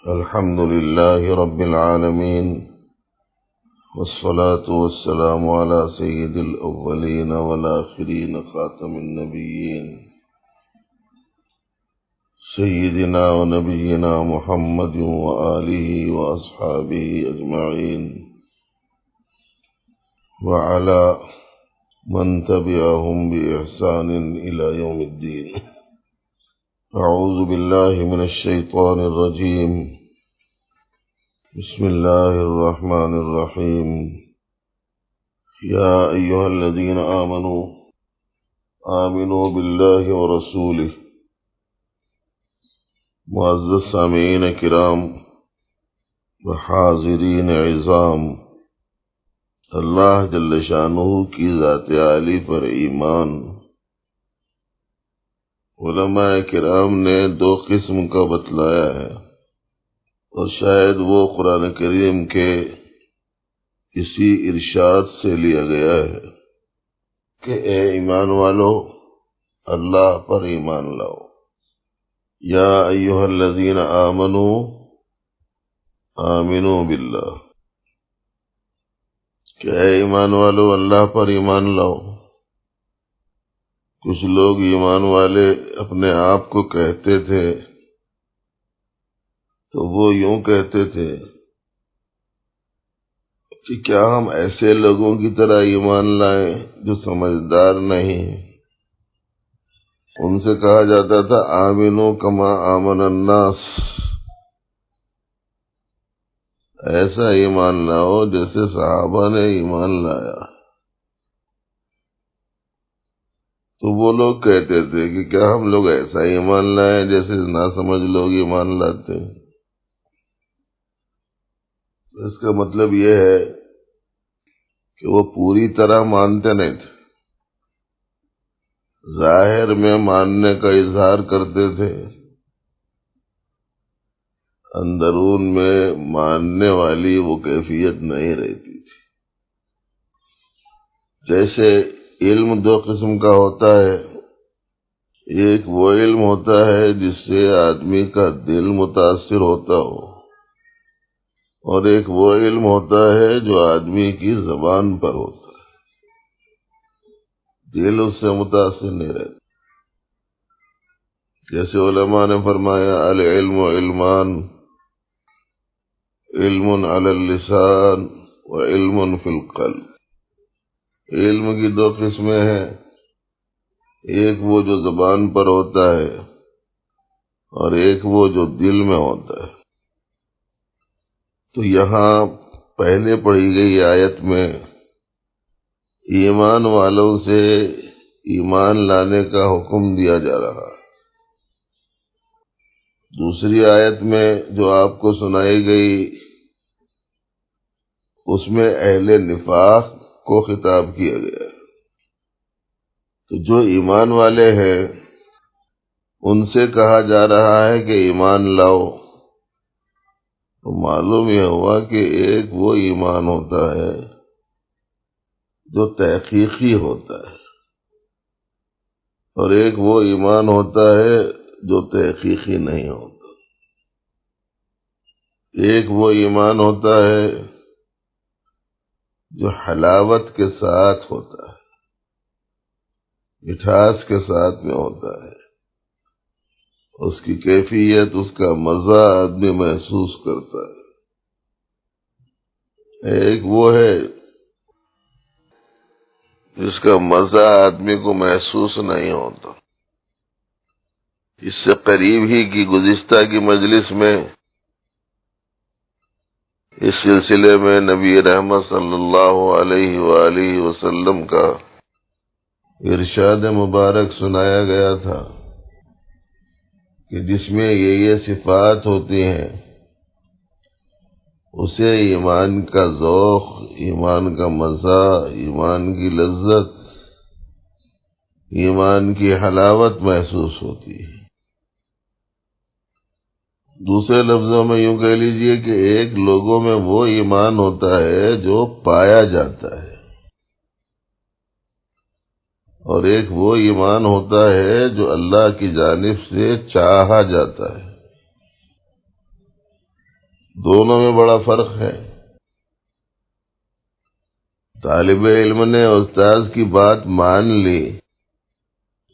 الحمد لله رب العالمين، والصلاة والسلام على سيد الأولين والآخرين خاتم النبيين سيدنا ونبينا محمد وآله وأصحابه أجمعين، وعلى من تبعهم بإحسان إلى يوم الدين. أعوذ بالله من الشيطان الرجيم. بسم الله الرحمن الرحيم. يا أيها الذين آمنوا بالله ورسوله. معزز سامعین کرام و حاضرین عظام، اللہ جل شانہ کی ذات عالی پر ایمان. علماء کرام نے دو قسم کا بتلایا ہے، اور شاید وہ قرآن کریم کے کسی ارشاد سے لیا گیا ہے کہ اے ایمان والو، اللہ پر ایمان لاؤ. یا ایھا الذین آمنوا آمنوا باللہ، کہ اے ایمان والو اللہ پر ایمان لاؤ. کچھ لوگ ایمان والے اپنے آپ کو کہتے تھے تو وہ یوں کہتے تھے کہ کیا ہم ایسے لوگوں کی طرح ایمان لائیں جو سمجھدار نہیں ہیں. ان سے کہا جاتا تھا آمنو کما آمن الناس، ایسا ایمان لاؤ جیسے صحابہ نے ایمان لایا. تو وہ لوگ کہتے تھے کہ کیا ہم لوگ ایسا ایمان لائیں جیسے ناسمجھ لوگ ایمان لاتے ہیں. اس کا مطلب یہ ہے کہ وہ پوری طرح مانتے نہیں تھے، ظاہر میں ماننے کا اظہار کرتے تھے، اندرون میں ماننے والی وہ کیفیت نہیں رہتی تھی. جیسے علم دو قسم کا ہوتا ہے، ایک وہ علم ہوتا ہے جس سے آدمی کا دل متاثر ہوتا ہو، اور ایک وہ علم ہوتا ہے جو آدمی کی زبان پر ہوتا ہے، دل اس سے متاثر نہیں رہتا. جیسے علماء نے فرمایا العلم علمان، علم علی اللسان و علم فی القلب. علم کی دو قسمیں ہیں، ایک وہ جو زبان پر ہوتا ہے اور ایک وہ جو دل میں ہوتا ہے. تو یہاں پہلے پڑھی گئی آیت میں ایمان والوں سے ایمان لانے کا حکم دیا جا رہا ہے. دوسری آیت میں جو آپ کو سنائی گئی اس میں اہل نفاق کو خطاب کیا گیا ہے. تو جو ایمان والے ہیں ان سے کہا جا رہا ہے کہ ایمان لاؤ. تو معلوم یہ ہوا کہ ایک وہ ایمان ہوتا ہے جو تحقیقی ہوتا ہے، اور ایک وہ ایمان ہوتا ہے جو تحقیقی نہیں ہوتا. ایک وہ ایمان ہوتا ہے جو حلاوت کے ساتھ ہوتا ہے، مٹھاس کے ساتھ میں ہوتا ہے، اس کی کیفیت، اس کا مزہ آدمی محسوس کرتا ہے. ایک وہ ہے جس کا مزہ آدمی کو محسوس نہیں ہوتا. اس سے قریب ہی کی گزشتہ کی مجلس میں اس سلسلے میں نبی رحمت صلی اللہ علیہ وآلہ وسلم کا ارشاد مبارک سنایا گیا تھا کہ جس میں یہ صفات ہوتی ہیں اسے ایمان کا ذوق، ایمان کا مزہ، ایمان کی لذت، ایمان کی حلاوت محسوس ہوتی ہے. دوسرے لفظوں میں یوں کہہ لیجئے کہ ایک لوگوں میں وہ ایمان ہوتا ہے جو پایا جاتا ہے، اور ایک وہ ایمان ہوتا ہے جو اللہ کی جانب سے چاہا جاتا ہے. دونوں میں بڑا فرق ہے۔ طالب علم نے استاذ کی بات مان لی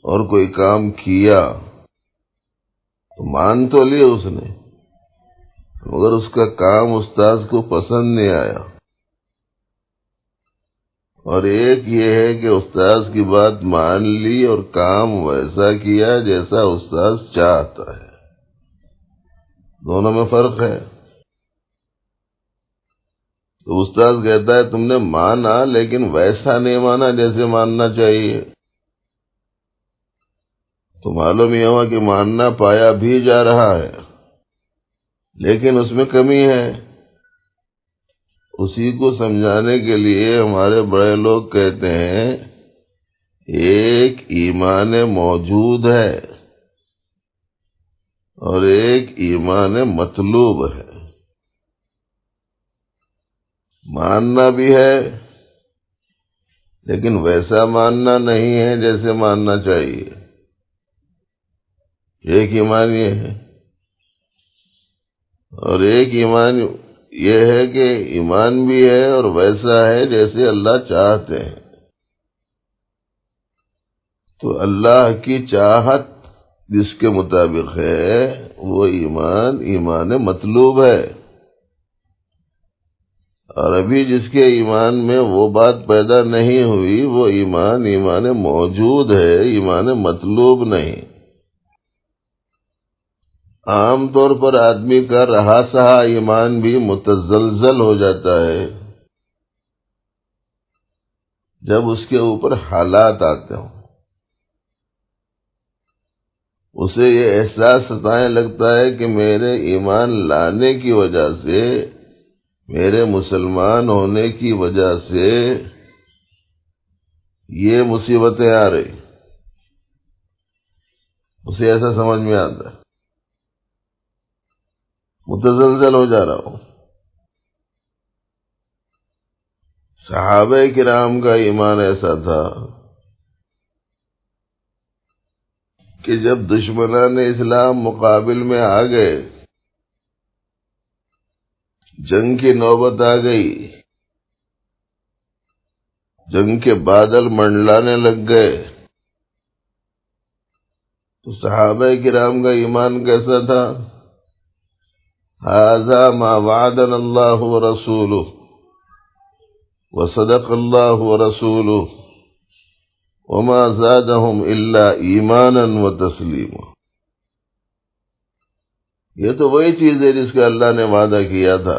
اور کوئی کام کیا تو مان تو لیا اس نے، مگر اس کا کام استاذ کو پسند نہیں آیا۔ اور ایک یہ ہے کہ استاذ کی بات مان لی اور کام ویسا کیا جیسا استاذ چاہتا ہے، دونوں میں فرق ہے۔ تو استاذ کہتا ہے تم نے مانا لیکن ویسا نہیں مانا جیسے ماننا چاہیے، تو معلوم یہ ہوا کہ ماننا پایا بھی جا رہا ہے لیکن اس میں کمی ہے۔ اسی کو سمجھانے کے لیے ہمارے بڑے لوگ کہتے ہیں ایک ایمان موجود ہے اور ایک ایمان مطلوب ہے۔ ماننا بھی ہے لیکن ویسا ماننا نہیں ہے جیسے ماننا چاہیے، ایک ایمان یہ ہے۔ اور ایک ایمان یہ ہے کہ ایمان بھی ہے اور ویسا ہے جیسے اللہ چاہتے ہیں۔ تو اللہ کی چاہت جس کے مطابق ہے وہ ایمان مطلوب ہے، اور ابھی جس کے ایمان میں وہ بات پیدا نہیں ہوئی وہ ایمان موجود ہے، ایمان مطلوب نہیں۔ عام طور پر آدمی کا رہا سہا ایمان بھی متزلزل ہو جاتا ہے جب اس کے اوپر حالات آتے ہوں، اسے یہ احساس ستانے لگتا ہے کہ میرے ایمان لانے کی وجہ سے، میرے مسلمان ہونے کی وجہ سے یہ مصیبتیں آ رہی، اسے ایسا سمجھ میں آتا ہے، متزلزل ہو جا رہا ہوں۔ صحابہ کرام کا ایمان ایسا تھا کہ جب دشمنان اسلام مقابل میں آ گئے، جنگ کی نوبت آ گئی، جنگ کے بادل منڈلانے لگ گئے، تو صحابہ کرام کا ایمان کیسا تھا؟ ھذا ما وعدنا اللہ ورسولہ وصدق اللہ ورسولہ وما زادهم الا ایمانا وتسلیما۔ یہ تو وہی چیز ہے جس کا اللہ نے وعدہ کیا تھا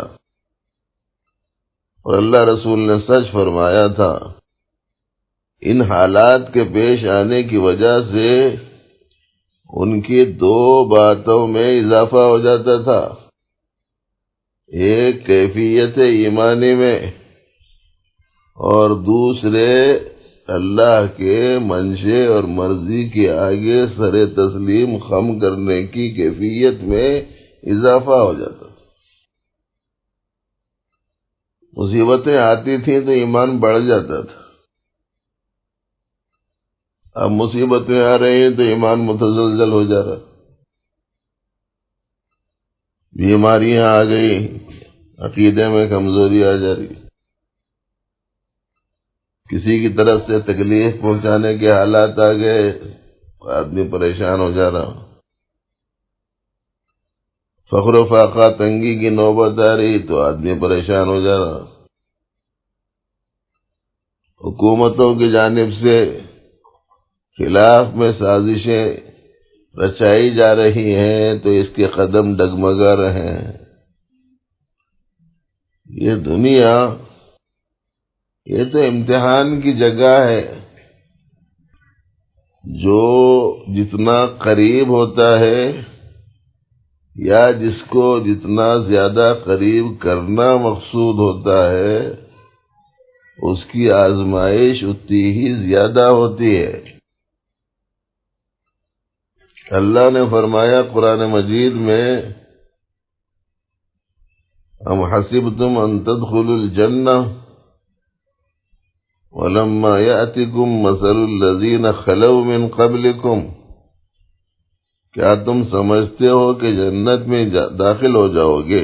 اور اللہ رسول نے سچ فرمایا تھا۔ ان حالات کے پیش آنے کی وجہ سے ان کی دو باتوں میں اضافہ ہو جاتا تھا، ایک کیفیت ایمانی میں اور دوسرے اللہ کے منشے اور مرضی کے آگے سر تسلیم خم کرنے کی کیفیت میں اضافہ ہو جاتا تھا۔ مصیبتیں آتی تھیں تو ایمان بڑھ جاتا تھا، اب مصیبتیں آ رہی ہیں تو ایمان متزلزل ہو جا رہا، بیماریاں آ گئی، عقیدے میں کمزوری آ جا رہی، کسی کی طرف سے تکلیف پہنچانے کے حالات آ گئے، آدمی پریشان ہو جا رہا، فقر و فاقہ تنگی کی نوبت آ رہی تو آدمی پریشان ہو جا رہا، حکومتوں کی جانب سے خلاف میں سازشیں رچائی جا رہی ہیں تو اس کے قدم ڈگمگا رہے ہیں۔ یہ دنیا یہ تو امتحان کی جگہ ہے، جو جتنا قریب ہوتا ہے یا جس کو جتنا زیادہ قریب کرنا مقصود ہوتا ہے اس کی آزمائش اتنی ہی زیادہ ہوتی ہے۔ اللہ نے فرمایا قرآن مجید میں ام حسبتم ان تدخلوا الجنہ ولما یأتکم مثل الذین خلوا من قبلکم، کیا تم سمجھتے ہو کہ جنت میں داخل ہو جاؤ گے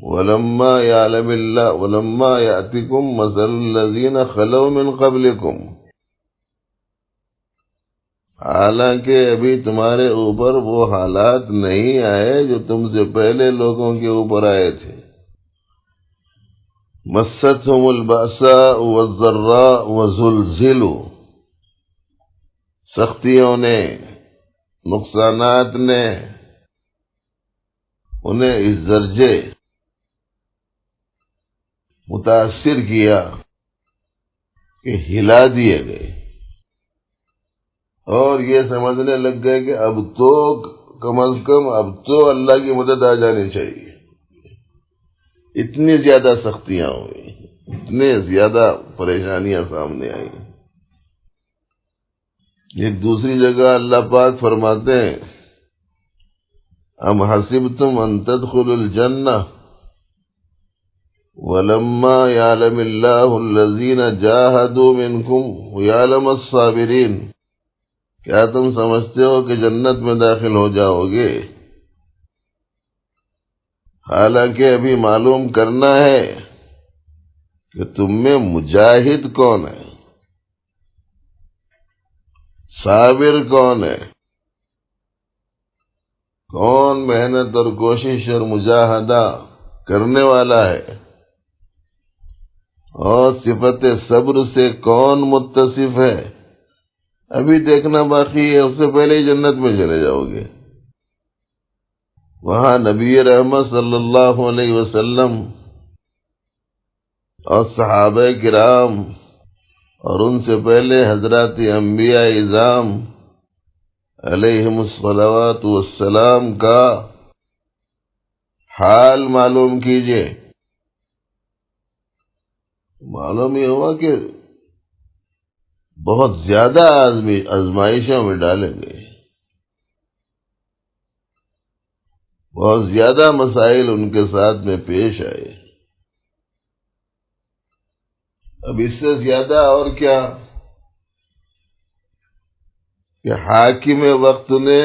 ولما يعلم الله ولما يأتكم مثل الذين خلوا من قبلكم، حالانکہ ابھی تمہارے اوپر وہ حالات نہیں آئے جو تم سے پہلے لوگوں کے اوپر آئے تھے۔ مستهم البأساء والضراء وزلزلوا، سختیوں نے، نقصانات نے انہیں اس درجے متاثر کیا کہ ہلا دیے گئے، اور یہ سمجھنے لگ گئے کہ اب تو کم از کم اب تو اللہ کی مدد آ جانی چاہیے۔ اتنی زیادہ سختیاں ہوئی، اتنے زیادہ پریشانیاں سامنے آئیں۔ ایک دوسری جگہ اللہ پاک فرماتے ہیں ام حسبتم ان تدخلوا الجنہ ولما يعلم اللہ الذین جاہدوا منکم ويعلم الصابرین، کیا تم سمجھتے ہو کہ جنت میں داخل ہو جاؤ گے، حالانکہ ابھی معلوم کرنا ہے کہ تم میں مجاہد کون ہے، صابر کون ہے، کون محنت اور کوشش اور مجاہدہ کرنے والا ہے، اور صفت صبر سے کون متصف ہے، ابھی دیکھنا باقی ہے، اس سے پہلے ہی جنت میں چلے جاؤ گے۔ وہاں نبی رحمت صلی اللہ علیہ وسلم اور صحابہ کرام اور ان سے پہلے حضرات انبیاء اعظام علیہم الصلوات والسلام کا حال معلوم کیجئے، معلوم یہ ہوا کہ بہت زیادہ آزمائشوں میں ڈالیں گے، بہت زیادہ مسائل ان کے ساتھ میں پیش آئے۔ اب اس سے زیادہ اور کیا کہ حاکم وقت نے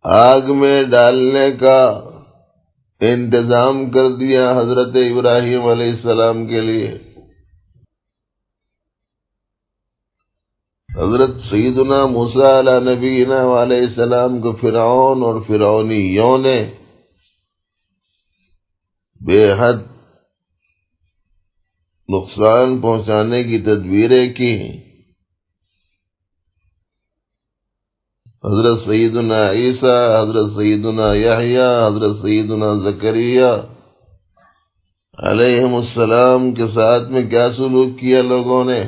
آگ میں ڈالنے کا انتظام کر دیا حضرت ابراہیم علیہ السلام کے لیے۔ حضرت سیدنا موسیٰ علیہ نبینا علیہ السلام کو فرعون اور فرعونیوں نے بے حد نقصان پہنچانے کی تدبیریں کی۔ حضرت سیدنا عیسیٰ، حضرت سیدنا یحییٰ، حضرت سیدنا زکریا علیہم السلام کے ساتھ میں کیا سلوک کیا لوگوں نے،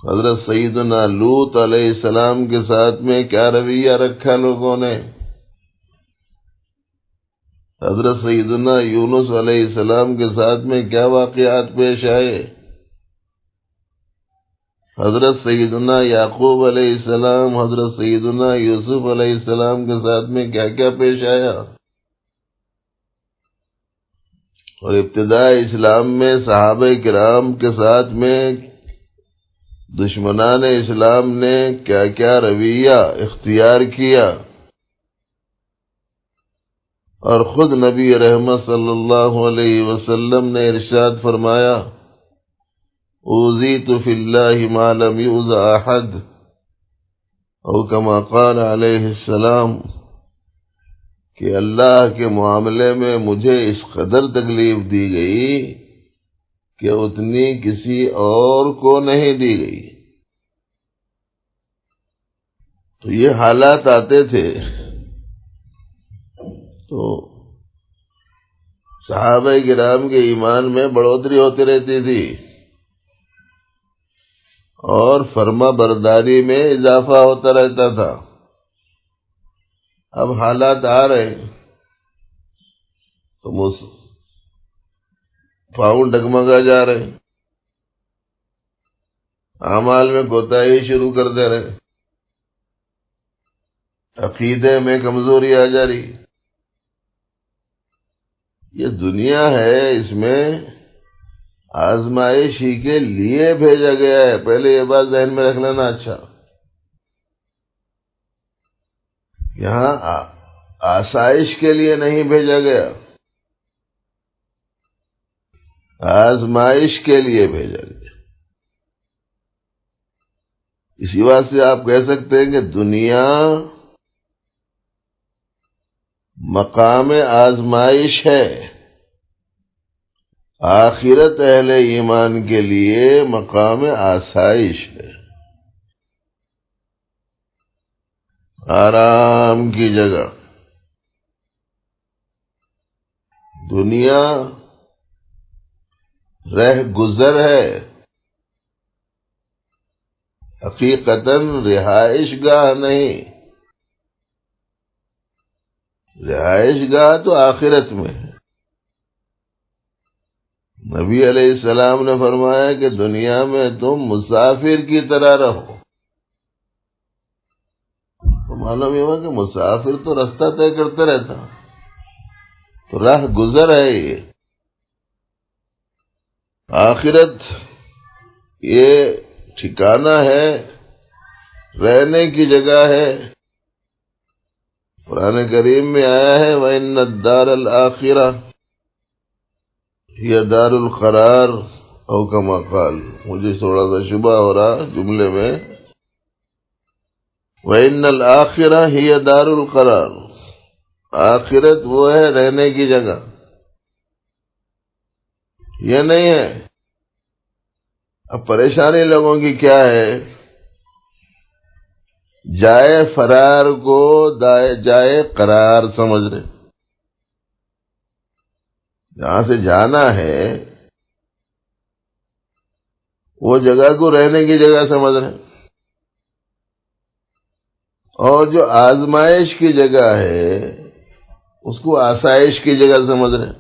حضرت سیدنا لوط علیہ السلام کے ساتھ میں کیا رویہ رکھا لوگوں نے، حضرت سیدنا یونس علیہ السلام کے ساتھ میں کیا واقعات پیش آئے، حضرت سیدنا یعقوب علیہ السلام، حضرت سیدنا یوسف علیہ السلام کے ساتھ میں کیا کیا پیش آیا۔ اور ابتدائی اسلام میں صحابہ کرام کے ساتھ میں دشمنان اسلام نے کیا کیا رویہ اختیار کیا، اور خود نبی رحمت صلی اللہ علیہ وسلم نے ارشاد فرمایا اوذیت فی اللہ ما لم یؤذ احد، او کما قال علیہ السلام، کہ اللہ کے معاملے میں مجھے اس قدر تکلیف دی گئی کہ اتنی کسی اور کو نہیں دی گئی۔ تو یہ حالات آتے تھے تو صحابہ کرام کے ایمان میں بڑھوتری ہوتی رہتی تھی اور فرما برداری میں اضافہ ہوتا رہتا تھا۔ اب حالات آ رہے تو پاؤں ڈگمگا جا رہے، اعمال میں کوتاہی شروع کر دے رہے، عقیدے میں کمزوری آ جا رہی۔ یہ دنیا ہے، اس میں آزمائش ہی کے لیے بھیجا گیا ہے، پہلے یہ بات ذہن میں رکھ لینا۔ اچھا، یہاں آسائش کے لیے نہیں بھیجا گیا، آزمائش کے لیے بھیجا گیا۔ اسی بات سے آپ کہہ سکتے ہیں کہ دنیا مقام آزمائش ہے، آخرت اہل ایمان کے لیے مقام آسائش ہے، آرام کی جگہ۔ دنیا رہ گزر ہے، حقیقتاً رہائش گاہ نہیں۔ رہائش گاہ تو آخرت میں ہے۔ نبی علیہ السلام نے فرمایا کہ دنیا میں تم مسافر کی طرح رہو۔ تو معلوم یہ ہوا کہ مسافر تو رستہ طے کرتے رہتا، تو راہ گزر ہے یہ۔ آخرت یہ ٹھکانہ ہے، رہنے کی جگہ ہے۔ قرآن کریم میں آیا ہے وَإِنَّ الدَّارَ الْآخِرَةَ هِيَ دار القرار، او کما قال۔ مجھے تھوڑا سا شبہ ہو رہا جملے میں، وَإِنَّ الْآخِرَةَ هِيَ دار القرار، آخرت وہ ہے رہنے کی جگہ، یہ نہیں ہے۔ اب پریشانی لوگوں کی کیا ہے، جائے فرار کو جائے قرار سمجھ رہے، جہاں سے جانا ہے وہ جگہ کو رہنے کی جگہ سمجھ رہے، اور جو آزمائش کی جگہ ہے اس کو آسائش کی جگہ سمجھ رہے۔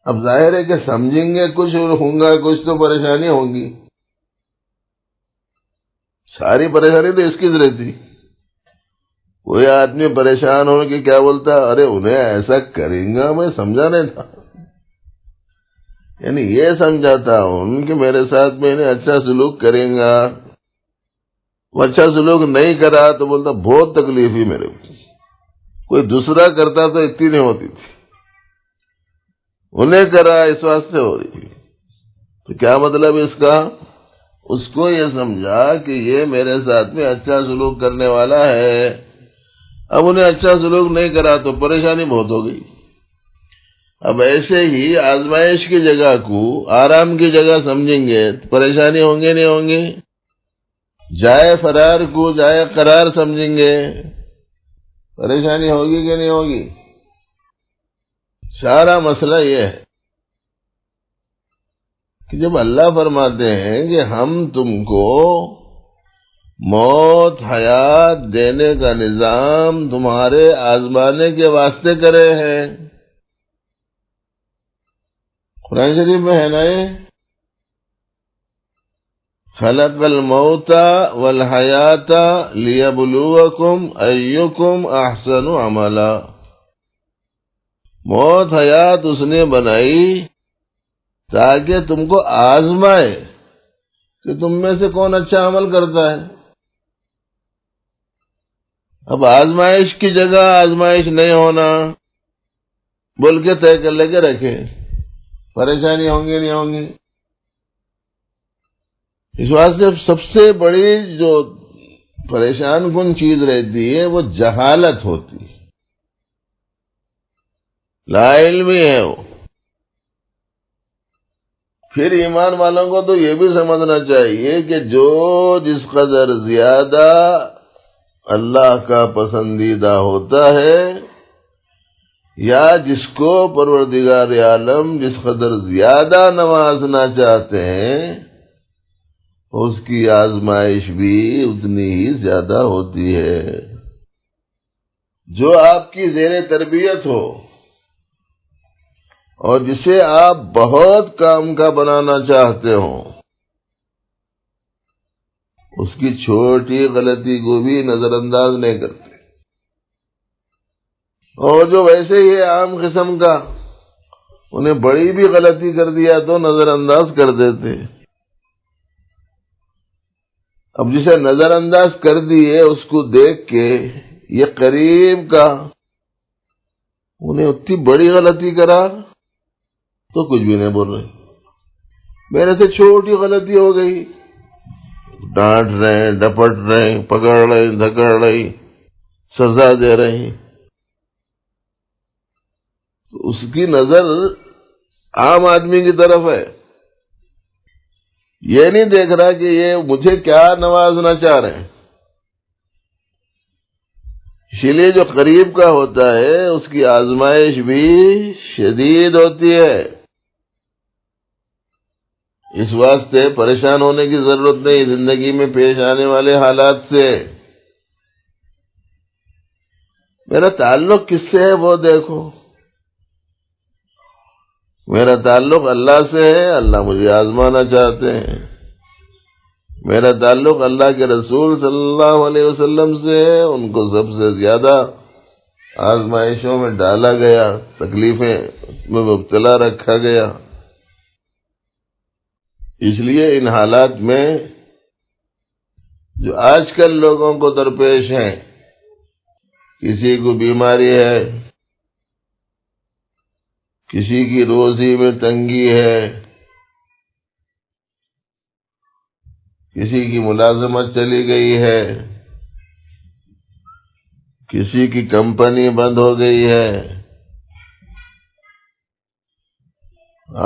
اب ظاہر ہے کہ سمجھیں گے کچھ اور ہوں گا کچھ، تو پریشانی ہوں گی۔ ساری پریشانی تو اس کی رہتی۔ کوئی آدمی پریشان ہو کہ کیا بولتا، ارے انہیں ایسا کریں گا، میں سمجھا نہیں تھا، یعنی یہ سمجھاتا ہوں کہ میرے ساتھ میں انہیں اچھا سلوک کریں گا، وہ اچھا سلوک نہیں کرا تو بولتا بہت تکلیف ہوئی میرے کو، کوئی دوسرا کرتا تو اتنی نہیں ہوتی تھی، انہیں کرا اس واسطے ہو رہی تھی۔ تو کیا مطلب اس کا؟ اس کو یہ سمجھا کہ یہ میرے ساتھ میں اچھا سلوک کرنے والا ہے، اب انہیں اچھا سلوک نہیں کرا تو پریشانی بہت ہو گئی۔ اب ایسے ہی آزمائش کی جگہ کو آرام کی جگہ سمجھیں گے تو پریشانی ہوں گے نہیں ہوں گی، جائے فرار کو جائے قرار سمجھیں گے پریشانی ہوگی کہ نہیں ہوگی۔ سارا مسئلہ یہ ہے کہ جب اللہ فرماتے ہیں کہ ہم تم کو موت حیات دینے کا نظام تمہارے آزمانے کے واسطے کرے ہیں، قرآن شریف میں ہے نا یہ، خلق الموت والحیات لیبلوکم ایکم احسن عملا۔ موت حیات اس نے بنائی تاکہ تم کو آزمائے کہ تم میں سے کون اچھا عمل کرتا ہے۔ اب آزمائش کی جگہ آزمائش نہیں ہونا بول کے طے کر لے کے رکھے، پریشانی ہوں گی نہیں ہوں گی۔ اس واسطے سب سے بڑی جو پریشان کن چیز رہتی ہے وہ جہالت ہوتی ہے، لا علمی ہے وہ۔ پھر ایمان والوں کو تو یہ بھی سمجھنا چاہیے کہ جو جس قدر زیادہ اللہ کا پسندیدہ ہوتا ہے، یا جس کو پروردگار عالم جس قدر زیادہ نوازنا چاہتے ہیں، اس کی آزمائش بھی اتنی ہی زیادہ ہوتی ہے۔ جو آپ کی زیر تربیت ہو اور جسے آپ بہت کام کا بنانا چاہتے ہو، اس کی چھوٹی غلطی کو بھی نظر انداز نہیں کرتے، اور جو ویسے ہی عام قسم کا انہیں بڑی بھی غلطی کر دیا تو نظر انداز کر دیتے۔ اب جسے نظر انداز کر دیے اس کو دیکھ کے یہ قریب کا انہیں اتنی بڑی غلطی کرا تو کچھ بھی نہیں بول رہے. میرے سے چھوٹی غلطی ہو گئی، ڈانٹ رہے ہیں، ڈپٹ رہے ہیں، پکڑ رہے ہیں، دھکڑ رہے ہیں، سزا دے رہے ہیں. تو اس کی نظر عام آدمی کی طرف ہے، یہ نہیں دیکھ رہا کہ یہ مجھے کیا نوازنا چاہ رہے ہیں. اسی لیے جو قریب کا ہوتا ہے اس کی آزمائش بھی شدید ہوتی ہے. اس واسطے پریشان ہونے کی ضرورت نہیں زندگی میں پیش آنے والے حالات سے. میرا تعلق کس سے ہے وہ دیکھو. میرا تعلق اللہ سے ہے، اللہ مجھے آزمانا چاہتے ہیں. میرا تعلق اللہ کے رسول صلی اللہ علیہ وسلم سے ہے، ان کو سب سے زیادہ آزمائشوں میں ڈالا گیا، تکلیفیں میں مبتلا رکھا گیا. اس لیے ان حالات میں جو آج کل لوگوں کو درپیش ہیں، کسی کو بیماری ہے، کسی کی روزی میں تنگی ہے، کسی کی ملازمت چلی گئی ہے، کسی کی کمپنی بند ہو گئی ہے.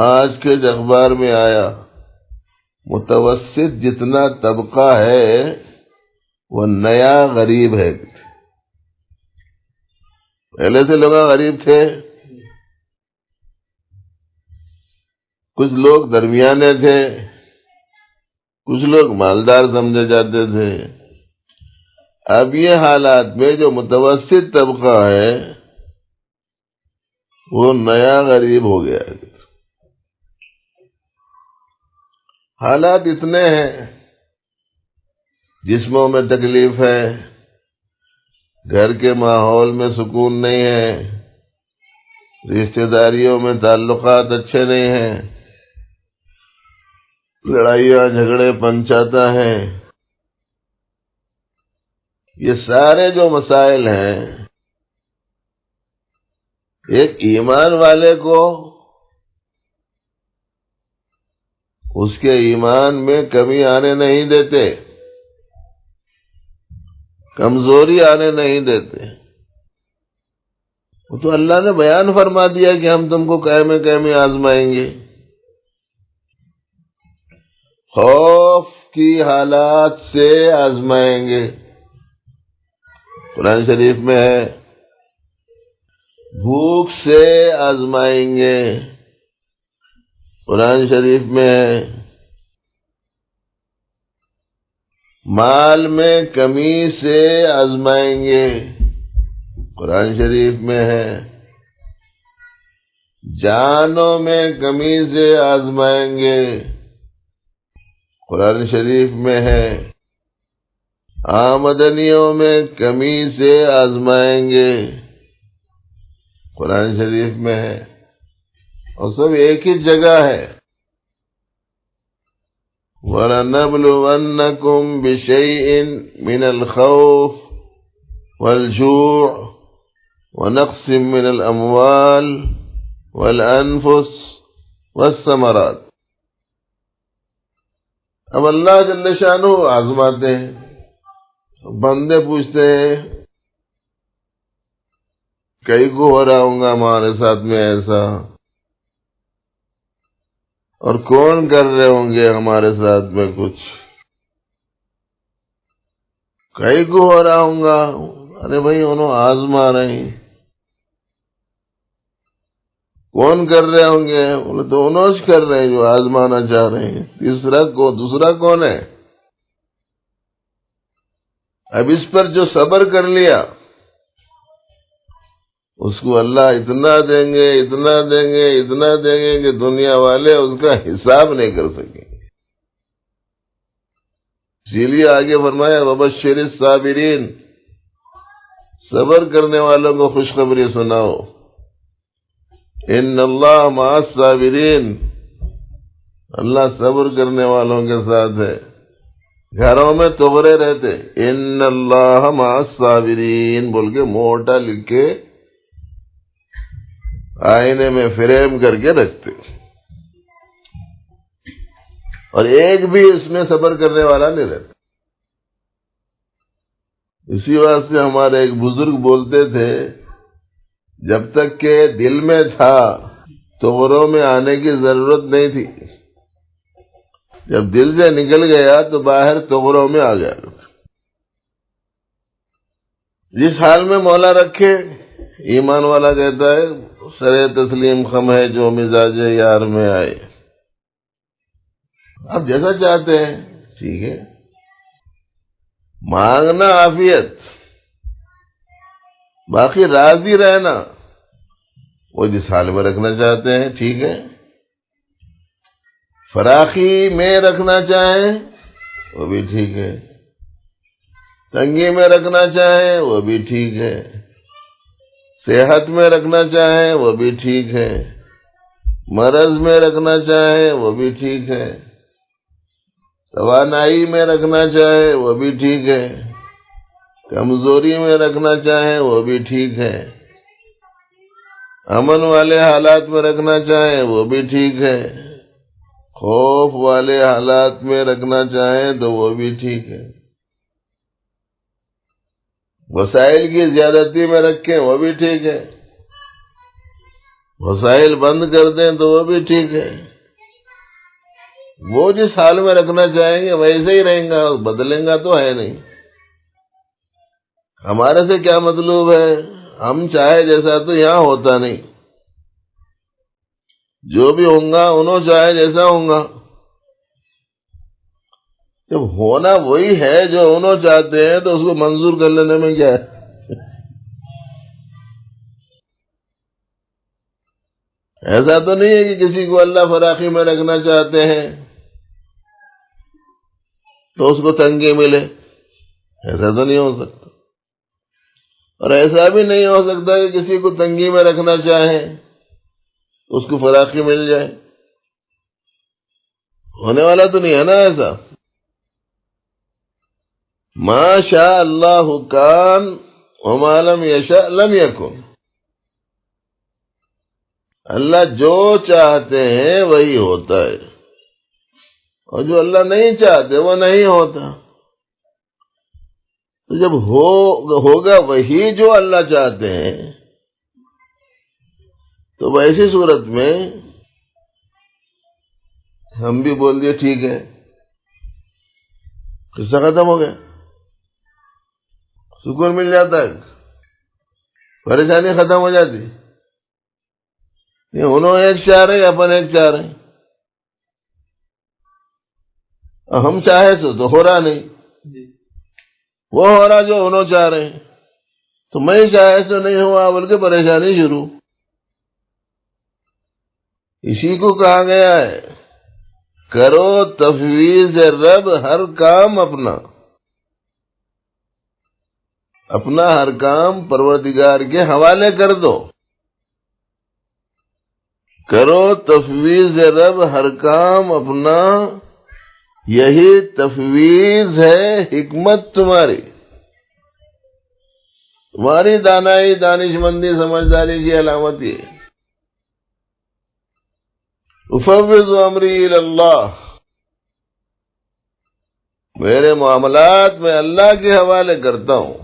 آج کے اخبار میں آیا متوسط جتنا طبقہ ہے وہ نیا غریب ہے. پہلے سے لوگ غریب تھے، کچھ لوگ درمیانے تھے، کچھ لوگ مالدار سمجھے جاتے تھے. اب یہ حالات میں جو متوسط طبقہ ہے وہ نیا غریب ہو گیا ہے. حالات اتنے ہیں، جسموں میں تکلیف ہے، گھر کے ماحول میں سکون نہیں ہے، رشتہ داریوں میں تعلقات اچھے نہیں ہیں، لڑائیاں جھگڑے پنچاتا ہیں. یہ سارے جو مسائل ہیں ایک ایمان والے کو اس کے ایمان میں کمی آنے نہیں دیتے، کمزوری آنے نہیں دیتے. وہ تو اللہ نے بیان فرما دیا کہ ہم تم کو قائم آزمائیں گے. خوف کی حالات سے آزمائیں گے، قرآن شریف میں ہے. بھوک سے آزمائیں گے، قرآن شریف میں ہے. مال میں کمی سے آزمائیں گے، قرآن شریف میں ہے. جانوں میں کمی سے آزمائیں گے، قرآن شریف میں ہے. آمدنیوں میں کمی سے آزمائیں گے، قرآن شریف میں ہے. اور سب ایک ہی جگہ ہے. وَلَنَبْلُوَنَّكُمْ بِشَيْءٍ مِّنَ الْخَوْفِ وَالْجُوعِ وَنَقْصٍ مِّنَ الْأَمْوَالِ وَالْأَنفُسِ وَالثَّمَرَاتِ. اب اللہ جل شانہ آزماتے ہیں. بندے پوچھتے ہیں کئی کو ہو رہا ہوں گا ہمارے ساتھ میں ایسا، اور کون کر رہے ہوں گے ہمارے ساتھ میں کچھ. کئی کو ہو رہا ہوں گا، ارے بھائی انہوں آزما رہے ہیں. کون کر رہے ہوں گے؟ بولے تو انہوں کر رہے ہیں جو آزمانا چاہ رہے ہیں. دوسرا کون ہے؟ اب اس پر جو صبر کر لیا اس کو اللہ اتنا دیں گے، اتنا دیں گے، اتنا دیں گے کہ دنیا والے اس کا حساب نہیں کر سکیں گے. اسی لیے آگے فرمایا وَبَشِّرِ الصَّابِرِينَ، صبر کرنے والوں کو خوشخبری سناؤ. ان اللہ مع الصابرین، اللہ صبر کرنے والوں کے ساتھ ہے. گھروں میں تغرے رہتے، ان اللہ مع الصابرین بول کے موٹا لکھ کے آئینے میں فریم کر کے رکھتے، اور ایک بھی اس میں صبر کرنے والا نہیں رہتا۔ اسی واسطے ہمارے ایک بزرگ بولتے تھے، جب تک کہ دل میں تھا تغروں میں آنے کی ضرورت نہیں تھی، جب دل سے نکل گیا تو باہر تغروں میں آ گیا۔ جس حال میں مولا رکھے، ایمان والا کہتا ہے سرے تسلیم خم ہے جو مزاج یار میں آئے۔ آپ جیسا چاہتے ہیں ٹھیک ہے، مانگنا عافیت، باقی راضی رہنا وہ جس حال میں رکھنا چاہتے ہیں ٹھیک ہے، فراخی میں رکھنا چاہیں وہ بھی ٹھیک ہے، تنگی میں رکھنا چاہیں وہ بھی ٹھیک ہے، صحت میں رکھنا چاہیں وہ بھی ٹھیک ہے، مرض میں رکھنا چاہیں وہ بھی ٹھیک ہے، توانائی میں رکھنا چاہیں وہ بھی ٹھیک ہے، کمزوری میں رکھنا چاہیں وہ بھی ٹھیک ہے، امن والے حالات میں رکھنا چاہیں وہ بھی ٹھیک ہے، خوف والے حالات میں رکھنا چاہیں تو وہ بھی ٹھیک ہے، وسائل کی زیادتی میں رکھیں وہ بھی ٹھیک ہے، وسائل بند کر دیں تو وہ بھی ٹھیک ہے۔ وہ جس حال میں رکھنا چاہیں گے ویسے ہی رہیں گا، بدلیں گا تو ہے نہیں۔ ہمارے سے کیا مطلوب ہے، ہم چاہے جیسا تو یہاں ہوتا نہیں، جو بھی ہوں گا انہوں چاہے جیسا ہوں گا، جب ہونا وہی ہے جو انہوں چاہتے ہیں تو اس کو منظور کر لینے میں کیا ہے؟ ایسا تو نہیں ہے کہ کسی کو اللہ فراخی میں رکھنا چاہتے ہیں تو اس کو تنگی ملے، ایسا تو نہیں ہو سکتا، اور ایسا بھی نہیں ہو سکتا کہ کسی کو تنگی میں رکھنا چاہیں اس کو فراخی مل جائے، ہونے والا تو نہیں ہے نا ایسا۔ ما شاء اللہ کان وما لم یشاء لم یکن، اللہ جو چاہتے ہیں وہی ہوتا ہے، اور جو اللہ نہیں چاہتے وہ نہیں ہوتا۔ تو جب ہوگا وہی جو اللہ چاہتے ہیں تو ویسی صورت میں ہم بھی بول دیے ٹھیک ہے، قصہ ختم ہو گیا، سکون مل جاتا ہے، پریشانی ختم ہو جاتی۔ انہوں ایک چاہ رہے اپن ایک چاہ رہے، ہم چاہے تو ہو رہا نہیں، وہ ہو رہا جو انہوں چاہ رہے ہیں، تو میں چاہے تو نہیں ہوا بلکہ پریشانی شروع۔ اسی کو کہا گیا ہے کرو تفویض رب، ہر کام اپنا ہر کام پروردگار کے حوالے کر دو، کرو تفویض رب، ہر کام اپنا، یہی تفویض ہے حکمت تمہاری دانائی، دانش مندی، سمجھداری کی علامت یہ۔ افوض امری الی اللہ، میرے معاملات میں اللہ کے حوالے کرتا ہوں۔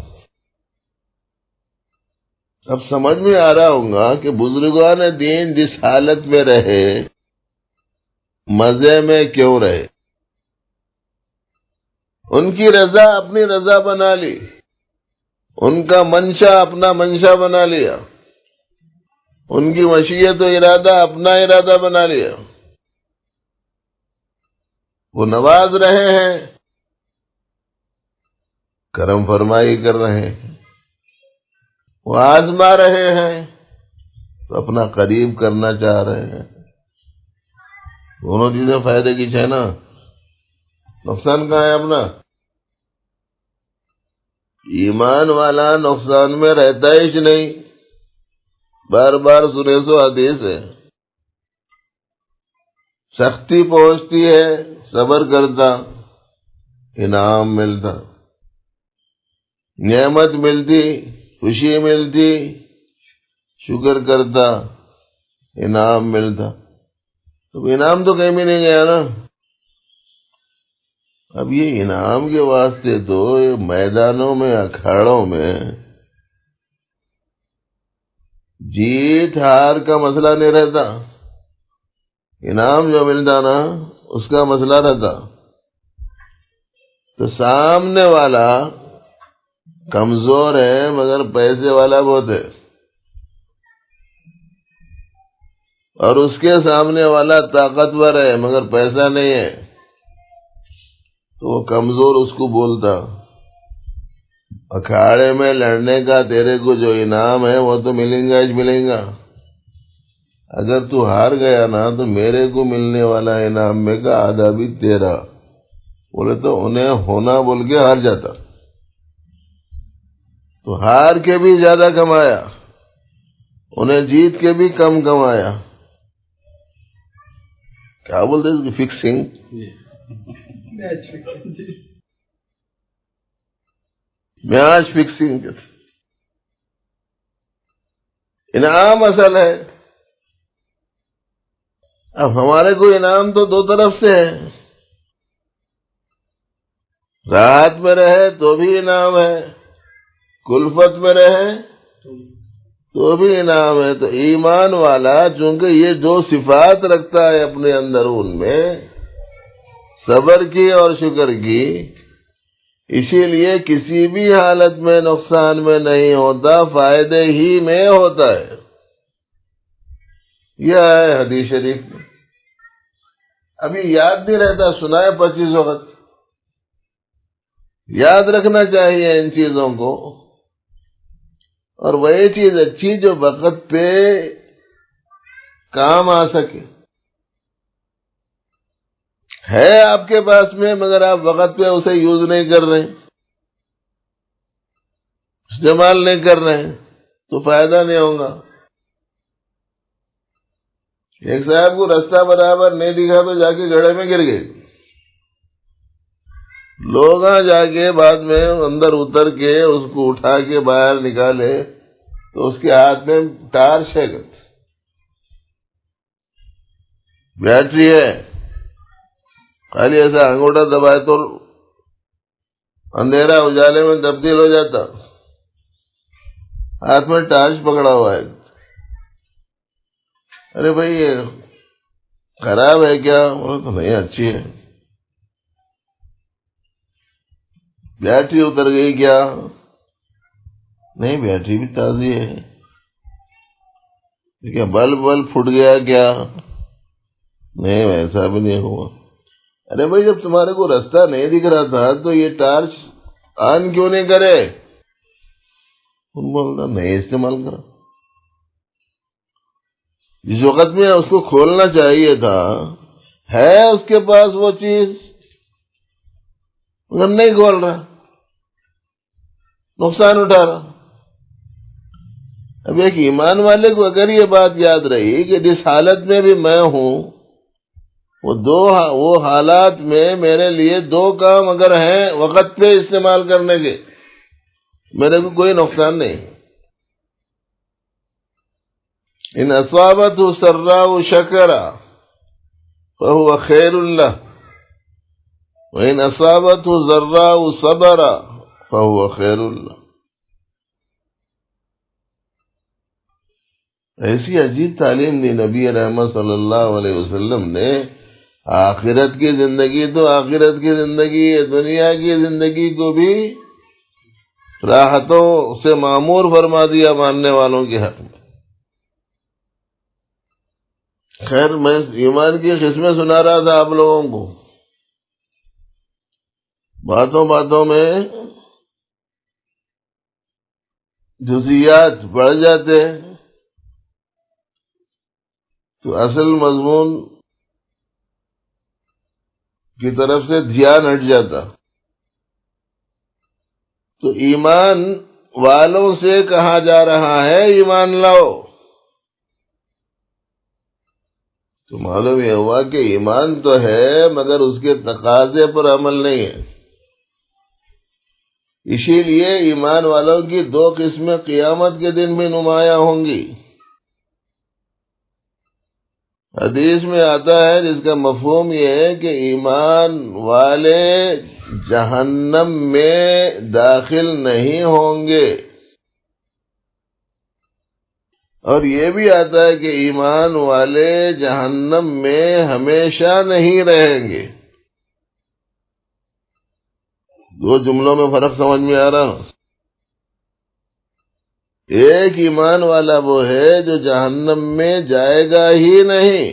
اب سمجھ میں آ رہا ہوگا کہ بزرگان دین جس حالت میں رہے، مزے میں کیوں رہے، ان کی رضا اپنی رضا بنا لی، ان کا منشا اپنا منشا بنا لیا، ان کی مشیت و ارادہ اپنا ارادہ بنا لیا۔ وہ نواز رہے ہیں، کرم فرمائی کر رہے ہیں، وہ آزما رہے ہیں تو اپنا قریب کرنا چاہ رہے ہیں۔ دونوں چیزیں فائدے کی ہے نا، نقصان کہاں ہے اپنا؟ ایمان والا نقصان میں رہتا ہی نہیں، بار بار سنے سو حدیث ہے، سختی پہنچتی ہے صبر کرتا، انعام ملتا، نعمت ملتی، خوشی ملتی، شکر کرتا، انعام ملتا، تو انعام تو کہیں بھی نہیں گیا نا۔ اب یہ انعام کے واسطے تو میدانوں میں، اکھاڑوں میں جیت ہار کا مسئلہ نہیں رہتا، انعام جو ملتا نا اس کا مسئلہ رہتا۔ تو سامنے والا کمزور ہے مگر پیسے والا بہت ہے، اور اس کے سامنے والا طاقتور ہے مگر پیسہ نہیں ہے، تو وہ کمزور اس کو بولتا اکھاڑے میں لڑنے کا تیرے کو جو انعام ہے وہ تو ملیں گا ہی ملیں گا، اگر تو ہار گیا نا تو میرے کو ملنے والا انعام میں کا آدھا بھی تیرا۔ بولے تو انہیں ہونا بول کے ہار جاتا، تو ہار کے بھی زیادہ کمایا، انہیں جیت کے بھی کم کمایا۔ کیا بولتے اس کی فکسنگ، میچ فکسنگ۔ انعام اصل ہے۔ اب ہمارے کو انعام تو دو طرف سے ہے، راحت میں رہے تو بھی انعام ہے، کلفت میں رہے تو بھی انعام ہے۔ تو ایمان والا چونکہ یہ دو صفات رکھتا ہے اپنے اندر، ان میں صبر کی اور شکر کی، اسی لیے کسی بھی حالت میں نقصان میں نہیں ہوتا، فائدے ہی میں ہوتا ہے۔ یہ ہے حدیث شریف میں۔ ابھی یاد نہیں رہتا، سنا ہے 25 وقت، یاد رکھنا چاہیے ان چیزوں کو، اور وہی چیز اچھی جو وقت پہ کام آ سکے۔ ہے آپ کے پاس میں مگر آپ وقت پہ اسے یوز نہیں کر رہے، استعمال نہیں کر رہے تو فائدہ نہیں ہوگا۔ ایک صاحب کو رستہ برابر نہیں دکھا تو جا کے گڑھے میں گر گئے، لوگ جا کے بعد میں اندر اتر کے اس کو اٹھا کے باہر نکالے تو اس کے ہاتھ میں ٹارچ ہے، بیٹری ہے، خالی ایسا انگوٹھا دبائے تو اندھیرا اجالے میں تبدیل ہو جاتا، ہاتھ میں ٹارچ پکڑا ہوا ہے۔ ارے بھائی یہ خراب ہے کیا؟ بولے تو نہیں، اچھی ہے۔ بیٹری اتر گئی کیا؟ نہیں، بیٹری بھی تازی ہے۔ کیا بلب پھٹ گیا کیا؟ نہیں، ویسا بھی نہیں ہوا۔ ارے بھائی جب تمہارے کو راستہ نہیں دکھ رہا تھا تو یہ ٹارچ آن کیوں نہیں کرے؟ بولتا نہیں استعمال کرا، جس وقت میں اس کو کھولنا چاہیے تھا، ہے اس کے پاس وہ چیز مگر نہیں کھول رہا، نقصان اٹھا رہا۔ اب ایک ایمان والے کو اگر یہ بات یاد رہی کہ جس حالت میں بھی میں ہوں، وہ حالات میں میرے لیے دو کام اگر ہیں وقت پہ استعمال کرنے کے، میرے کو کوئی نقصان نہیں۔ ان اصابته سراء شکر فهو خیر له وان اصابته ضراء صبر فهو خیر له۔ ایسی عجیب تعلیم دی نبی رحمت صلی اللہ علیہ وسلم نے۔ آخرت کی زندگی تو آخرت کی زندگی ہے، دنیا کی زندگی کو بھی راحتوں سے معمور فرما دیا ماننے والوں کے حق میں۔ خیر، میں ایمان کی قسمیں سنا رہا تھا آپ لوگوں کو، باتوں باتوں میں جزیات بڑھ جاتے تو اصل مضمون کی طرف سے دھیان ہٹ جاتا۔ تو ایمان والوں سے کہا جا رہا ہے ایمان لاؤ، تو معلوم یہ ہوا کہ ایمان تو ہے مگر اس کے تقاضے پر عمل نہیں ہے۔ اسی لیے ایمان والوں کی دو قسمیں قیامت کے دن بھی نمایاں ہوں گی۔ حدیث میں آتا ہے، جس کا مفہوم یہ ہے کہ ایمان والے جہنم میں داخل نہیں ہوں گے، اور یہ بھی آتا ہے کہ ایمان والے جہنم میں ہمیشہ نہیں رہیں گے۔ دو جملوں میں فرق سمجھ میں آ رہا؟ ایک ایمان والا وہ ہے جو جہنم میں جائے گا ہی نہیں،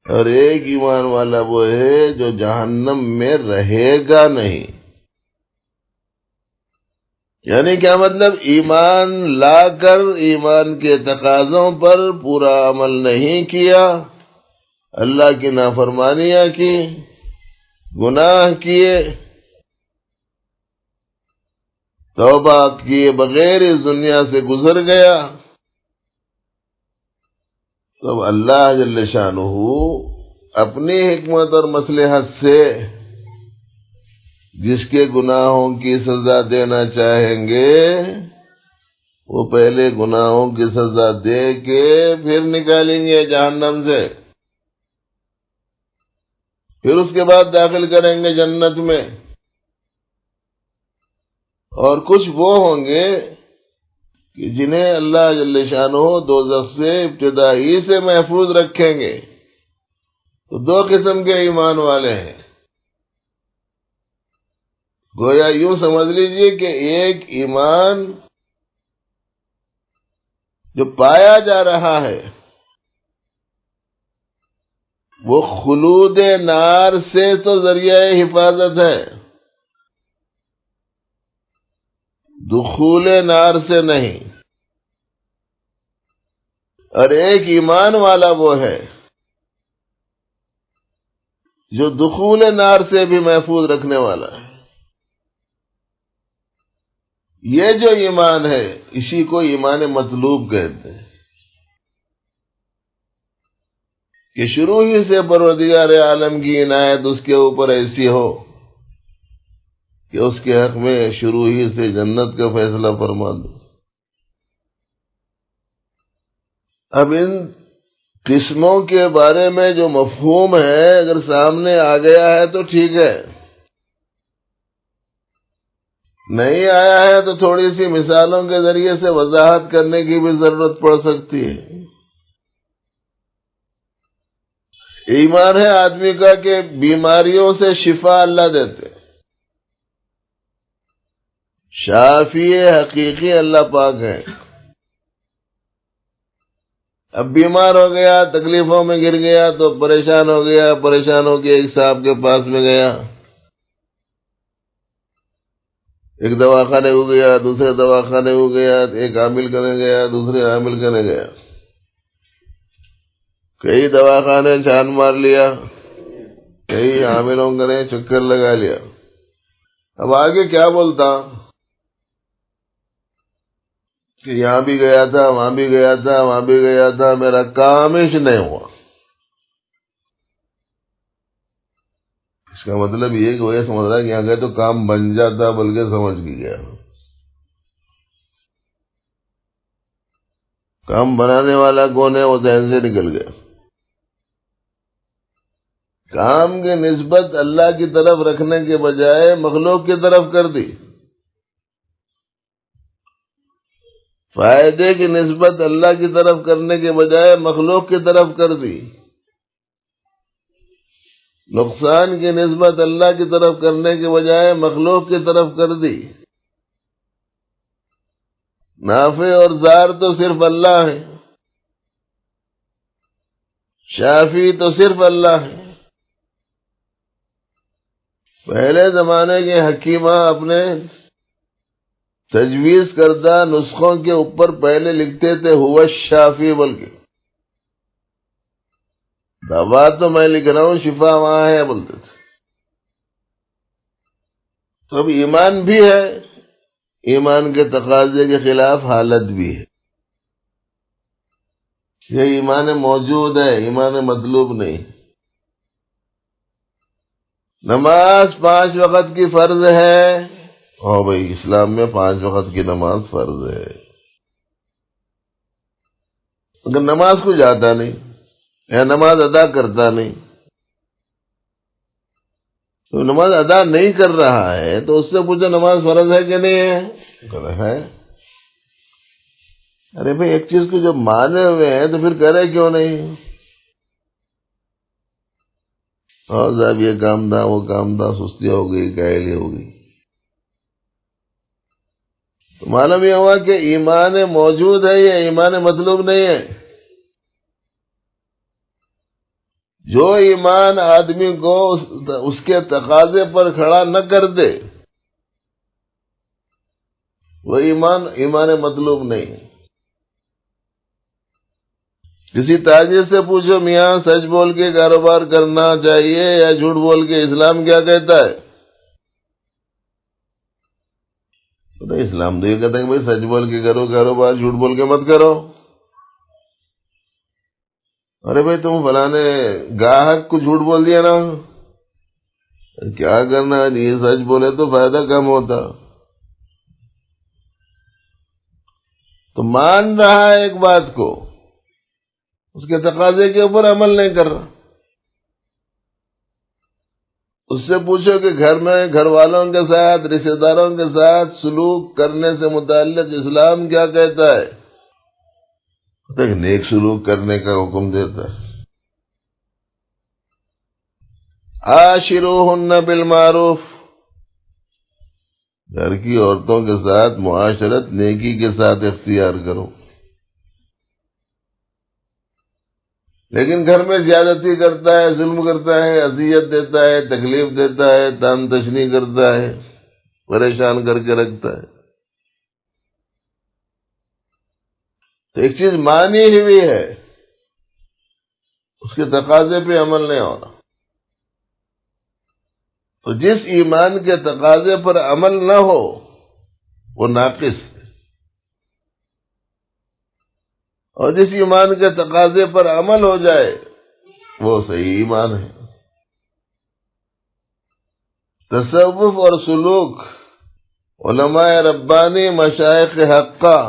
اور ایک ایمان والا وہ ہے جو جہنم میں رہے گا نہیں۔ یعنی کیا مطلب؟ ایمان لا کر ایمان کے تقاضوں پر پورا عمل نہیں کیا، اللہ کی نافرمانیاں کی، گناہ کیے، توبہ کیے بغیر اس دنیا سے گزر گیا، تو اللہ جل شانہ اپنی حکمت اور مصلحت سے جس کے گناہوں کی سزا دینا چاہیں گے، وہ پہلے گناہوں کی سزا دے کے پھر نکالیں گے جہنم سے، پھر اس کے بعد داخل کریں گے جنت میں۔ اور کچھ وہ ہوں گے کہ جنہیں اللہ جل شانہ دوزخ سے ابتدائی سے محفوظ رکھیں گے۔ تو دو قسم کے ایمان والے ہیں۔ گویا یوں سمجھ لیجئے کہ ایک ایمان جو پایا جا رہا ہے وہ خلود نار سے تو ذریعہ حفاظت ہے، دخول نار سے نہیں۔ اور ایک ایمان والا وہ ہے جو دخول نار سے بھی محفوظ رکھنے والا ہے۔ یہ جو ایمان ہے اسی کو ایمان مطلوب کہتے ہیں، کہ شروع ہی سے پروردگار عالم کی عنایت اس کے اوپر ایسی ہو کہ اس کے حق میں شروع ہی سے جنت کا فیصلہ فرما دو۔ اب ان قسموں کے بارے میں جو مفہوم ہے اگر سامنے آ گیا ہے تو ٹھیک ہے، نہیں آیا ہے تو تھوڑی سی مثالوں کے ذریعے سے وضاحت کرنے کی بھی ضرورت پڑ سکتی ہے۔ ایمان ہے آدمی کا کہ بیماریوں سے شفا اللہ دیتے، شافی حقیقی اللہ پاک ہے۔ اب بیمار ہو گیا، تکلیفوں میں گر گیا تو پریشان ہو گیا، پریشان ہو کے ایک صاحب کے پاس میں گیا، ایک دواخانے کو گیا، دوسرے دواخانے کو گیا، ایک عامل کرنے گیا، دوسرے عامل کرنے گیا، کئی دواخانے چھان مار لیا، کئی عاملوں کرے چکر لگا لیا۔ اب آگے کیا بولتا کہ یہاں بھی گیا تھا، وہاں بھی گیا تھا، وہاں بھی گیا تھا، میرا کام ہی نہیں ہوا۔ اس کا مطلب یہ کہ وہ یہ سمجھ رہا ہے کہ یہاں گئے تو کام بن جاتا، بلکہ سمجھ کے گیا۔ کام بنانے والا کون ہے؟ وہ ذہن سے نکل گیا۔ کام کی نسبت اللہ کی طرف رکھنے کے بجائے مخلوق کی طرف کر دی، فائدے کی نسبت اللہ کی طرف کرنے کے بجائے مخلوق کی طرف کر دی، نقصان کی نسبت اللہ کی طرف کرنے کے بجائے مخلوق کی طرف کر دی۔ نافع اور ضار تو صرف اللہ ہے، شافی تو صرف اللہ ہے۔ پہلے زمانے کے حکیمہ اپنے تجویز کردہ نسخوں کے اوپر پہلے لکھتے تھے ہوا شافی، بلکہ دوا تو میں لکھ رہا ہوں، شفا وہاں ہے بولتے تھے۔ تو اب ایمان بھی ہے، ایمان کے تقاضے کے خلاف حالت بھی ہے۔ یہ ایمان موجود ہے، ایمان مطلوب نہیں۔ نماز 5 وقت کی فرض ہے، اور بھائی اسلام میں 5 وقت کی نماز فرض ہے، اگر نماز کو جاتا نہیں یا نماز ادا کرتا نہیں، تو نماز ادا نہیں کر رہا ہے تو اس سے پوچھو نماز فرض ہے کہ نہیں ہے؟ کہتا ہے۔ ارے بھائی ایک چیز کو جب مانے ہوئے ہیں تو پھر کرے کیوں نہیں؟ اور صاحب یہ کام تھا، وہ کام تھا، سستی ہو گئی، کاہلی ہو گئی۔ تو معلوم یہ ہوا کہ ایمان موجود ہے، یہ ایمان مطلوب نہیں ہے۔ جو ایمان آدمی کو اس کے تقاضے پر کھڑا نہ کر دے وہ ایمان مطلوب نہیں۔ کسی تاجر سے پوچھو میاں سچ بول کے کاروبار کرنا چاہیے یا جھوٹ بول کے، اسلام کیا کہتا ہے؟ تو اسلام تو یہ کہتا ہے کہ بھائی سچ بول کے کرو کاروبار، جھوٹ بول کے مت کرو۔ ارے بھائی تم فلانے گاہک کو جھوٹ بول دیا نا، کیا کرنا، یہ سچ بولے تو فائدہ کم ہوتا۔ تو مان رہا ہے ایک بات کو، اس کے تقاضے کے اوپر عمل نہیں کر رہا۔ اس سے پوچھو کہ گھر میں گھر والوں کے ساتھ، رشتہ داروں کے ساتھ سلوک کرنے سے متعلق اسلام کیا کہتا ہے؟ نیک سلوک کرنے کا حکم دیتا ہے۔ عاشروہن بالمعروف، گھر کی عورتوں کے ساتھ معاشرت نیکی کے ساتھ اختیار کرو، لیکن گھر میں زیادتی کرتا ہے، ظلم کرتا ہے، اذیت دیتا ہے، تکلیف دیتا ہے، تان تشنی کرتا ہے، پریشان کر کے رکھتا ہے، تو ایک چیز مانی ہوئی ہے، اس کے تقاضے پہ عمل نہیں ہو رہا۔ تو جس ایمان کے تقاضے پر عمل نہ ہو وہ ناقص ہے، اور جس ایمان کے تقاضے پر عمل ہو جائے وہ صحیح ایمان ہے۔ تصوف اور سلوک، علماء ربانی، مشائخ حقہ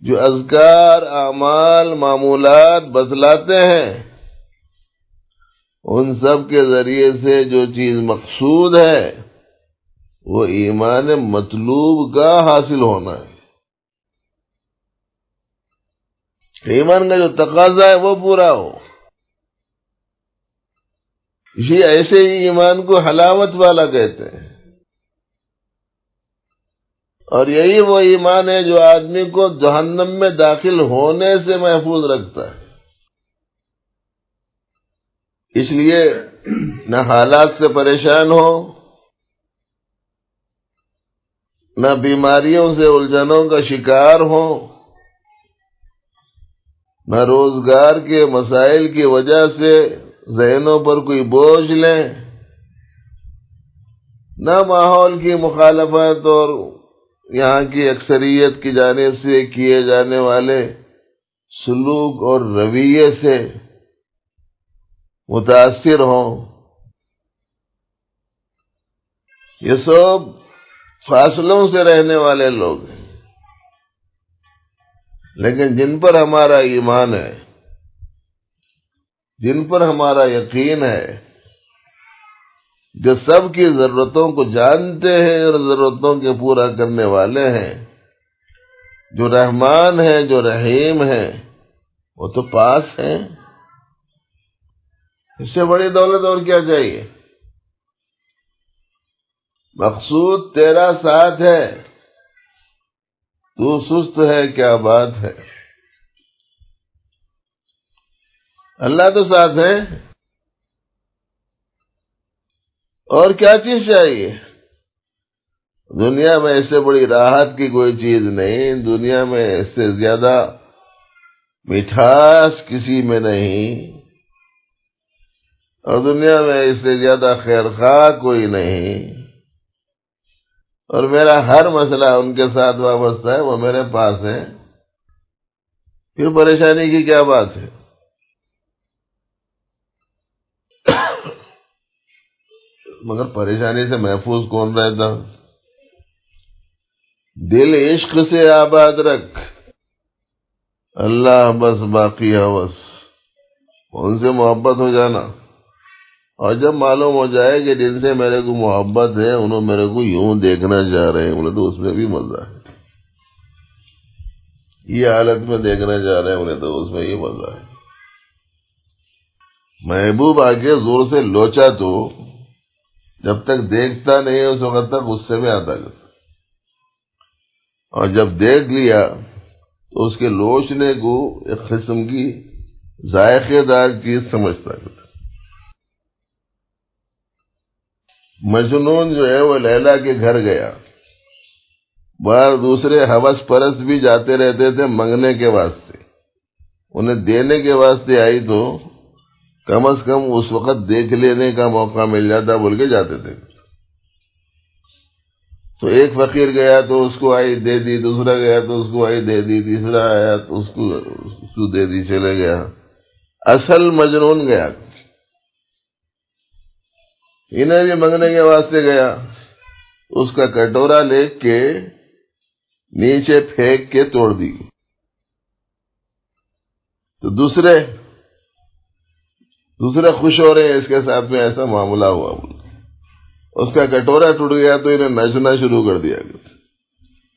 جو اذکار، اعمال، معمولات بتلاتے ہیں، ان سب کے ذریعے سے جو چیز مقصود ہے وہ ایمان مطلوب کا حاصل ہونا ہے۔ ایمان کا جو تقاضا ہے وہ پورا ہو، اسی ایسے ہی ایمان کو حلاوت والا کہتے ہیں، اور یہی وہ ایمان ہے جو آدمی کو جہنم میں داخل ہونے سے محفوظ رکھتا ہے۔ اس لیے نہ حالات سے پریشان ہو، نہ بیماریوں سے الجھنوں کا شکار ہو، نہ روزگار کے مسائل کی وجہ سے ذہنوں پر کوئی بوجھ لیں، نہ ماحول کی مخالفت اور یہاں کی اکثریت کی جانب سے کیے جانے والے سلوک اور رویے سے متاثر ہوں۔ یہ سب فاصلوں سے رہنے والے لوگ ہیں، لیکن جن پر ہمارا ایمان ہے، جن پر ہمارا یقین ہے، جو سب کی ضرورتوں کو جانتے ہیں اور ضرورتوں کے پورا کرنے والے ہیں، جو رحمان ہیں، جو رحیم ہیں، وہ تو پاس ہیں۔ اس سے بڑی دولت اور کیا چاہیے؟ مقصود تیرا ساتھ ہے، تو سست ہے، کیا بات ہے؟ اللہ تو ساتھ ہے، اور کیا چیز چاہیے؟ دنیا میں اس سے بڑی راحت کی کوئی چیز نہیں، دنیا میں اس سے زیادہ مٹھاس کسی میں نہیں، اور دنیا میں اس سے زیادہ خیر خواہ کوئی نہیں، اور میرا ہر مسئلہ ان کے ساتھ وابستہ ہے، وہ میرے پاس ہے، پھر پریشانی کی کیا بات ہے؟ مگر پریشانی سے محفوظ کون رہتا؟ دل عشق سے آباد رکھ، اللہ بس باقی ہوس، ان سے محبت ہو جانا، اور جب معلوم ہو جائے کہ جن سے میرے کو محبت ہے انہوں میرے کو یوں دیکھنا چاہ رہے ہیں، بولے تو اس میں بھی مزہ ہے، یہ حالت میں دیکھنا چاہ رہے ہیں انہیں تو اس میں یہ مزہ ہے۔ محبوب آگے زور سے لوچا تو جب تک دیکھتا نہیں اس وقت تک غصے میں آتا ہے، اور جب دیکھ لیا تو اس کے لوچنے کو ایک قسم کی ذائقے دار چیز سمجھتا ہے۔ مجنون جو ہے وہ لیلا کے گھر گیا، باہر دوسرے ہوس پرست بھی جاتے رہتے تھے منگنے کے واسطے، انہیں دینے کے واسطے آئی تو کم از کم اس وقت دیکھ لینے کا موقع مل جاتا بول کے جاتے تھے۔ تو ایک فقیر گیا تو اس کو آئی دے دی، دوسرا گیا تو اس کو آئی دے دی، تیسرا آیا تو اس کو دے دی، چلے گیا۔ اصل مجنون گیا، انہیں بھی منگنے کے واسطے گیا، اس کا کٹورا لے کے نیچے پھینک کے توڑ دی، تو دوسرے خوش ہو رہے ہیں اس کے ساتھ میں ایسا معاملہ ہوا، اس کا کٹورا ٹوٹ گیا تو انہیں نچنا شروع کر دیا۔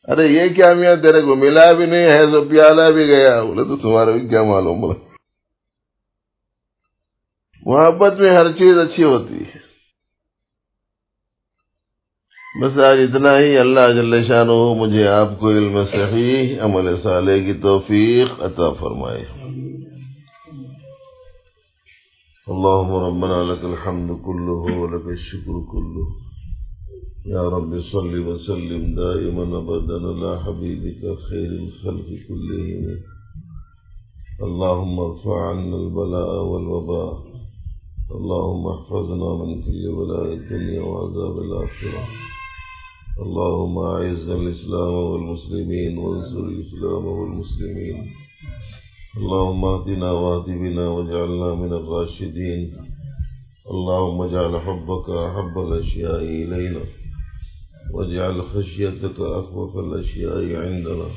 ارے یہ کیا میاں، تیرے کو ملا بھی نہیں ہے تو پیالہ بھی گیا، بولے تو تمہارے بھی کیا معلوم، بولے محبت میں ہر چیز اچھی ہوتی ہے۔ بس آج اتنا ہی، اللہ جل شانہ مجھے آپ کو علم صحیح عمل صالح کی توفیق عطا فرمائے۔ اللهم ربنا لك الحمد كله ولك الشكر كله، يا رب صل وسلم دائما ابدا على حبيبك خير الخلق كلهم، اللهم ارفع عنا البلاء والوباء، اللهم احفظنا من كل بلاء الدنيا وعذاب الآخرة، اللهم اعز الإسلام والمسلمين وانصر الإسلام والمسلمين، اللهم اهدنا واهد بنا واجعلنا من الراشدين، اللهم اجعل حبك أحب الأشياء إلينا، واجعل خشيتك أخوف الأشياء عندنا،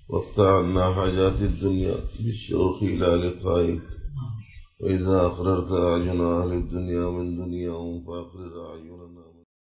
واقطع عنا حاجات الدنيا بالشوق إلى لقائك، وإذا أقررت أعين أهل الدنيا من دنياهم فأقرر أعيننا